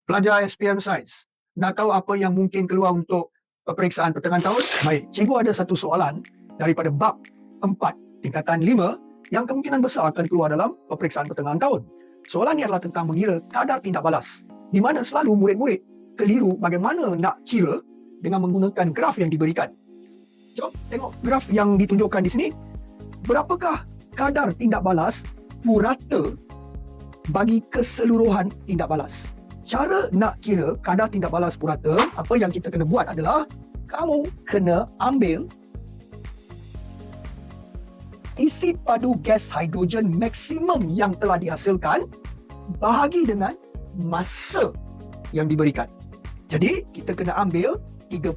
Pelajar SPM Sains, nak tahu apa yang mungkin keluar untuk peperiksaan pertengahan tahun? Baik, cikgu ada satu soalan daripada bab 4 tingkatan 5 yang kemungkinan besar akan keluar dalam peperiksaan pertengahan tahun. Soalan ini adalah tentang mengira kadar tindak balas, di mana selalu murid-murid keliru bagaimana nak kira dengan menggunakan graf yang diberikan. Jom tengok graf yang ditunjukkan di sini. Berapakah kadar tindak balas purata bagi keseluruhan tindak balas? Cara nak kira kadar tindak balas purata, apa yang kita kena buat adalah kamu kena ambil isi padu gas hidrogen maksimum yang telah dihasilkan bahagi dengan masa yang diberikan. Jadi, kita kena ambil 30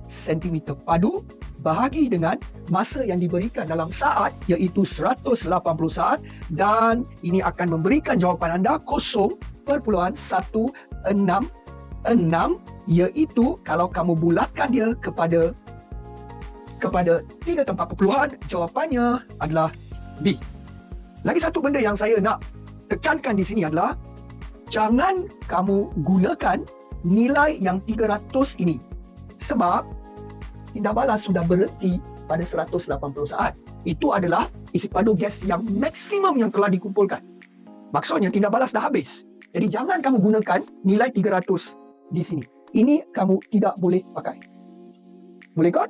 cm padu bahagi dengan masa yang diberikan dalam saat, iaitu 180 saat, dan ini akan memberikan jawapan anda 0.166, iaitu kalau kamu bulatkan dia kepada 3 tempat perpuluhan, jawapannya adalah B. Lagi satu benda yang saya nak tekankan di sini adalah jangan kamu gunakan nilai yang 300 ini, sebab tindak balas sudah berhenti pada 180 saat. Itu adalah isi padu gas yang maksimum yang telah dikumpulkan. Maksudnya tindak balas dah habis. Jadi jangan kamu gunakan nilai 300 di sini. Ini kamu tidak boleh pakai. Boleh kan?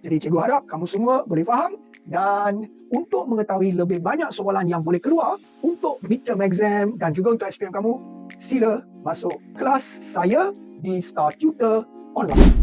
Jadi cikgu harap kamu semua boleh faham, dan untuk mengetahui lebih banyak soalan yang boleh keluar untuk midterm exam dan juga untuk SPM kamu, sila masuk kelas saya di Star Tutor Online.